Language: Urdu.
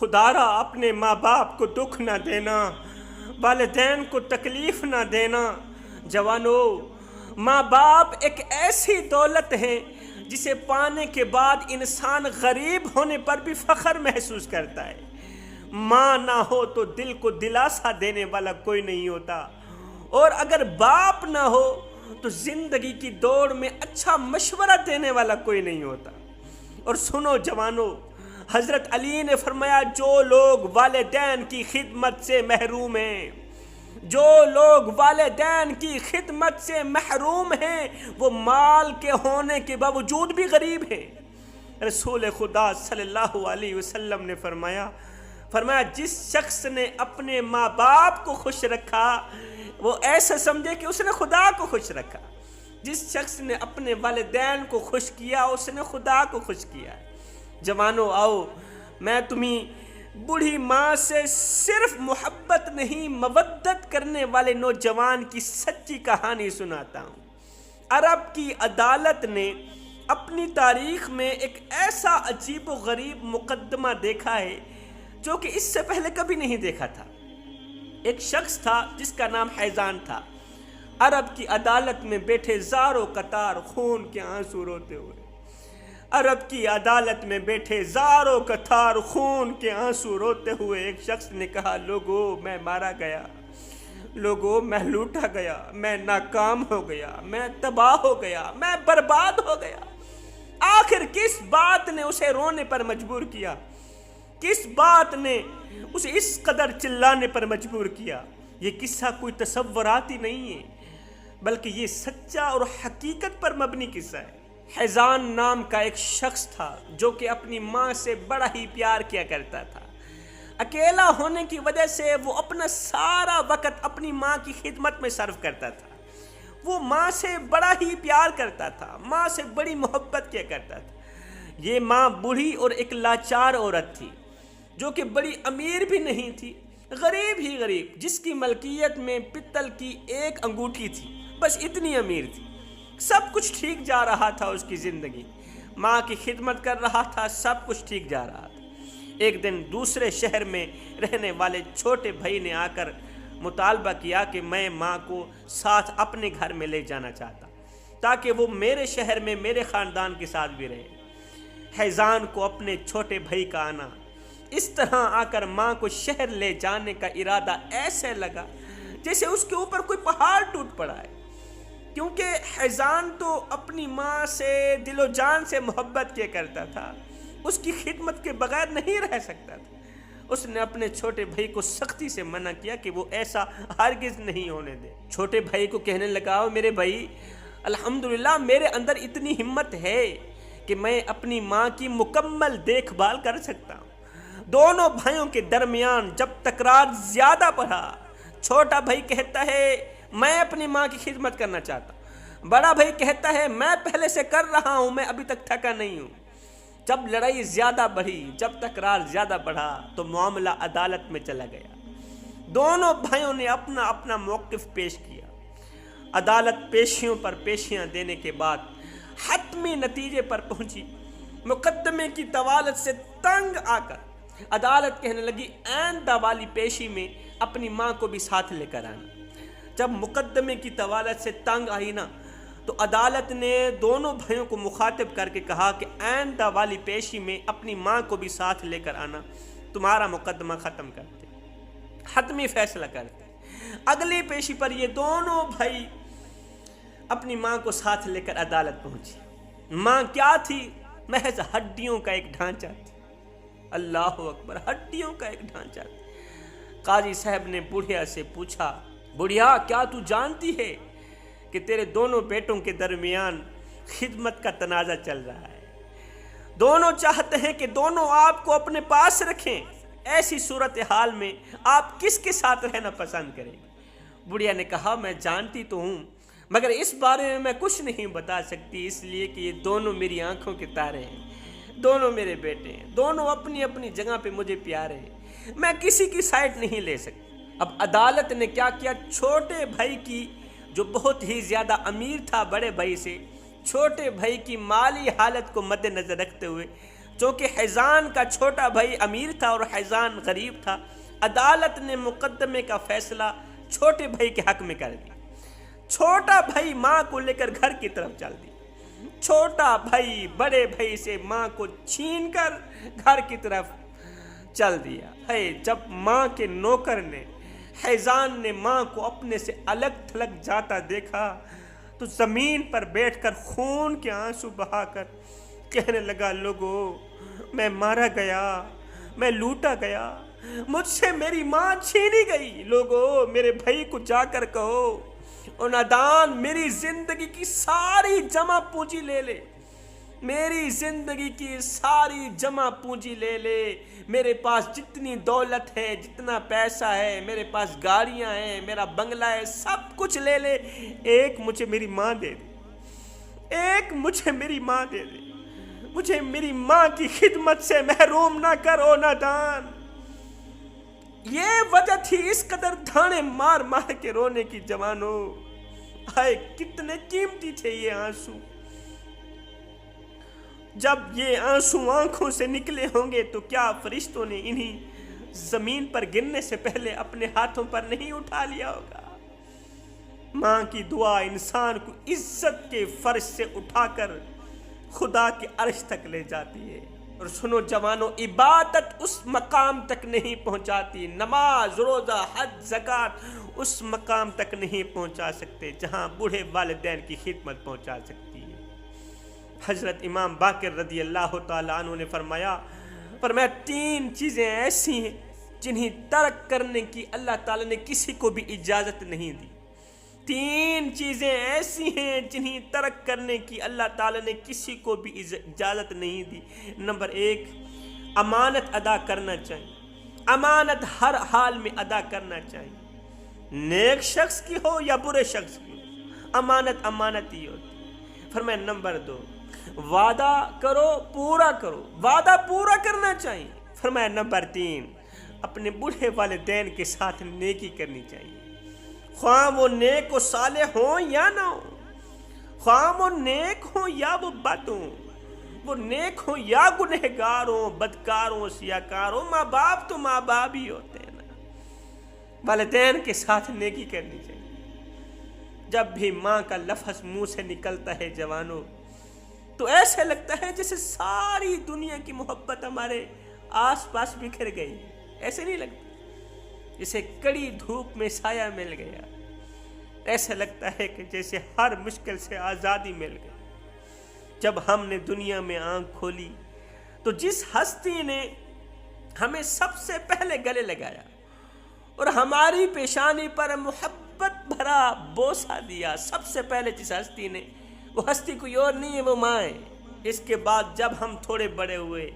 خدارا اپنے ماں باپ کو دکھ نہ دینا، والدین کو تکلیف نہ دینا۔ جوانوں، ماں باپ ایک ایسی دولت ہے جسے پانے کے بعد انسان غریب ہونے پر بھی فخر محسوس کرتا ہے۔ ماں نہ ہو تو دل کو دلاسا دینے والا کوئی نہیں ہوتا، اور اگر باپ نہ ہو تو زندگی کی دوڑ میں اچھا مشورہ دینے والا کوئی نہیں ہوتا۔ اور سنو جوانوں، حضرت علی نے فرمایا جو لوگ والدین کی خدمت سے محروم ہیں، جو لوگ والدین کی خدمت سے محروم ہیں، وہ مال کے ہونے کے باوجود بھی غریب ہیں۔ رسول خدا صلی اللہ علیہ وسلم نے فرمایا جس شخص نے اپنے ماں باپ کو خوش رکھا وہ ایسا سمجھے کہ اس نے خدا کو خوش رکھا۔ جس شخص نے اپنے والدین کو خوش کیا اس نے خدا کو خوش کیا۔ جوانوں آؤ، میں تمہیں بوڑھی ماں سے صرف محبت نہیں مودت کرنے والے نوجوان کی سچی کہانی سناتا ہوں۔ عرب کی عدالت نے اپنی تاریخ میں ایک ایسا عجیب و غریب مقدمہ دیکھا ہے جو کہ اس سے پہلے کبھی نہیں دیکھا تھا۔ ایک شخص تھا جس کا نام حیزان تھا، عرب کی عدالت میں بیٹھے زاروں قطار خون کے آنسو روتے ہوئے، عرب کی عدالت میں بیٹھے زاروں قطار خون کے آنسو روتے ہوئے ایک شخص نے کہا لوگو میں مارا گیا، لوگو میں لوٹا گیا، میں ناکام ہو گیا، میں تباہ ہو گیا، میں برباد ہو گیا۔ آخر کس بات نے اسے رونے پر مجبور کیا؟ کس بات نے اسے اس قدر چلانے پر مجبور کیا؟ یہ قصہ کوئی تصوراتی نہیں ہے بلکہ یہ سچا اور حقیقت پر مبنی قصہ ہے۔ حیزان نام کا ایک شخص تھا جو کہ اپنی ماں سے بڑا ہی پیار کیا کرتا تھا۔ اکیلا ہونے کی وجہ سے وہ اپنا سارا وقت اپنی ماں کی خدمت میں صرف کرتا تھا۔ وہ ماں سے بڑا ہی پیار کرتا تھا، ماں سے بڑی محبت کیا کرتا تھا۔ یہ ماں بوڑھی اور ایک لاچار عورت تھی جو کہ بڑی امیر بھی نہیں تھی، غریب ہی غریب، جس کی ملکیت میں پتل کی ایک انگوٹھی تھی، بس اتنی امیر تھی۔ سب کچھ ٹھیک جا رہا تھا، اس کی زندگی ماں کی خدمت کر رہا تھا، سب کچھ ٹھیک جا رہا تھا۔ ایک دن دوسرے شہر میں رہنے والے چھوٹے بھائی نے آ کر مطالبہ کیا کہ میں ماں کو ساتھ اپنے گھر میں لے جانا چاہتا تاکہ وہ میرے شہر میں میرے خاندان کے ساتھ بھی رہے۔ حیزان کو اپنے چھوٹے بھائی کا آنا اس طرح آ کر ماں کو شہر لے جانے کا ارادہ ایسے لگا جیسے اس کے اوپر کوئی پہاڑ ٹوٹ پڑا ہے، کیونکہ حیزان تو اپنی ماں سے دل و جان سے محبت کیا کرتا تھا، اس کی خدمت کے بغیر نہیں رہ سکتا تھا۔ اس نے اپنے چھوٹے بھائی کو سختی سے منع کیا کہ وہ ایسا ہرگز نہیں ہونے دے۔ چھوٹے بھائی کو کہنے لگا میرے بھائی، الحمدللہ میرے اندر اتنی ہمت ہے کہ میں اپنی ماں کی مکمل دیکھ بھال کر سکتا ہوں۔ دونوں بھائیوں کے درمیان جب تکرار زیادہ بڑھا، چھوٹا بھائی کہتا ہے میں اپنی ماں کی خدمت کرنا چاہتا ہوں، بڑا بھائی کہتا ہے میں پہلے سے کر رہا ہوں، میں ابھی تک تھکا نہیں ہوں۔ جب لڑائی زیادہ بڑھی، جب تکرار زیادہ بڑھا تو معاملہ عدالت میں چلا گیا۔ دونوں بھائیوں نے اپنا اپنا موقف پیش کیا۔ عدالت پیشیوں پر پیشیاں دینے کے بعد حتمی نتیجے پر پہنچی۔ مقدمے کی طوالت سے تنگ آ کر عدالت کہنے لگی آئندہ والی پیشی میں اپنی ماں کو بھی ساتھ لے کر آنا۔ جب مقدمے کی طوالت سے تنگ آئی نا تو عدالت نے دونوں بھائیوں کو مخاطب کر کے کہا کہ آئندہ والی پیشی میں اپنی ماں کو بھی ساتھ لے کر آنا، تمہارا مقدمہ ختم کرتے، حتمی فیصلہ کرتے۔ اگلی پیشی پر یہ دونوں بھائی اپنی ماں کو ساتھ لے کر عدالت پہنچے۔ ماں کیا تھی؟ محض ہڈیوں کا ایک ڈھانچہ تھی۔ اللہ اکبر، ہڈیوں کا ایک ڈھانچہ تھی۔ قاضی صاحب نے بڑھیا سے پوچھا بڑھیا کیا تو جانتی ہے کہ تیرے دونوں بیٹوں کے درمیان خدمت کا تنازع چل رہا ہے، دونوں چاہتے ہیں کہ دونوں آپ کو اپنے پاس رکھیں، ایسی صورتحال میں آپ کس کے ساتھ رہنا پسند کریں گے؟ بڑھیا نے کہا میں جانتی تو ہوں مگر اس بارے میں کچھ نہیں بتا سکتی، اس لیے کہ یہ دونوں میری آنکھوں کے تارے ہیں، دونوں میرے بیٹے ہیں، دونوں اپنی اپنی جگہ پہ مجھے پیارے ہیں، میں کسی کی سائڈ نہیں لے سکتی۔ اب عدالت نے کیا کیا، چھوٹے بھائی کی جو بہت ہی زیادہ امیر تھا بڑے بھائی سے، چھوٹے بھائی کی مالی حالت کو مد نظر رکھتے ہوئے چونکہ حیزان کا چھوٹا بھائی امیر تھا اور حیزان غریب تھا، عدالت نے مقدمے کا فیصلہ چھوٹے بھائی کے حق میں کر دیا۔ چھوٹا بھائی ماں کو لے کر گھر کی طرف چل دیا۔ چھوٹا بھائی بڑے بھائی سے ماں کو چھین کر گھر کی طرف چل دیا۔ جب ماں کے نوکر نے، حیزان نے ماں کو اپنے سے الگ تھلگ جاتا دیکھا تو زمین پر بیٹھ کر خون کے آنسو بہا کر کہنے لگا، لوگو میں مارا گیا، میں لوٹا گیا، مجھ سے میری ماں چھینی گئی۔ لوگو میرے بھائی کو جا کر کہو او نادان میری زندگی کی ساری جمع پونجی لے لے، میری زندگی کی ساری جمع پونجی لے لے، میرے پاس جتنی دولت ہے، جتنا پیسہ ہے، میرے پاس گاڑیاں ہیں، میرا بنگلہ ہے، سب کچھ لے لے، ایک مجھے میری ماں دے دے، ایک مجھے میری ماں دے دے، مجھے میری ماں کی خدمت سے محروم نہ کرو نادان۔ یہ وجہ تھی اس قدر دھانے مار مار کے رونے کی جوانوں۔ ہائے کتنے قیمتی تھے یہ آنسو۔ جب یہ آنسو آنکھوں سے نکلے ہوں گے تو کیا فرشتوں نے انہیں زمین پر گرنے سے پہلے اپنے ہاتھوں پر نہیں اٹھا لیا ہوگا؟ ماں کی دعا انسان کو عزت کے فرش سے اٹھا کر خدا کے عرش تک لے جاتی ہے۔ اور سنو جوانوں، عبادت اس مقام تک نہیں پہنچاتی، نماز، روزہ، حج، زکوٰۃ اس مقام تک نہیں پہنچا سکتے جہاں بوڑھے والدین کی خدمت پہنچا سکتی ہے۔ حضرت امام باقر رضی اللہ تعالیٰ عنہ نے فرمایا 3 چیزیں ایسی ہیں جنہیں ترک کرنے کی اللہ تعالیٰ نے کسی کو بھی اجازت نہیں دی۔ 3 چیزیں ایسی ہیں جنہیں ترک کرنے کی اللہ تعالیٰ نے کسی کو بھی اجازت نہیں دی۔ نمبر 1، امانت ادا کرنا چاہیے۔ امانت ہر حال میں ادا کرنا چاہیے، نیک شخص کی ہو یا برے شخص کی ہو، امانت امانت ہی ہوتی۔ فرمایا نمبر 2، وعدہ کرو پورا کرو، وعدہ پورا کرنا چاہیے۔ فرمایا نمبر 3، اپنے بوڑھے والدین کے ساتھ نیکی کرنی چاہیے، خواہ وہ نیک و صالح ہوں یا نہ ہوں، خواہ وہ نیک ہوں یا وہ بد ہوں، وہ نیک ہوں یا گنہگار ہوں، بدکار ہوں، سیاکار ہوں، ماں باپ تو ماں باپ ہی ہوتے ہیں نا۔ والدین کے ساتھ نیکی کرنی چاہیے۔ جب بھی ماں کا لفظ منہ سے نکلتا ہے جوانوں تو ایسے لگتا ہے جیسے ساری دنیا کی محبت ہمارے آس پاس بکھر گئی، ایسے نہیں لگتا؟ جیسے کڑی دھوپ میں سایہ مل گیا، ایسے لگتا ہے کہ جیسے ہر مشکل سے آزادی مل گئی۔ جب ہم نے دنیا میں آنکھ کھولی تو جس ہستی نے ہمیں سب سے پہلے گلے لگایا اور ہماری پیشانی پر محبت بھرا بوسہ دیا، سب سے پہلے جس ہستی نے، وہ ہستی کوئی اور نہیں ہے، وہ ماں ہے۔ اس کے بعد جب ہم تھوڑے بڑے ہوئے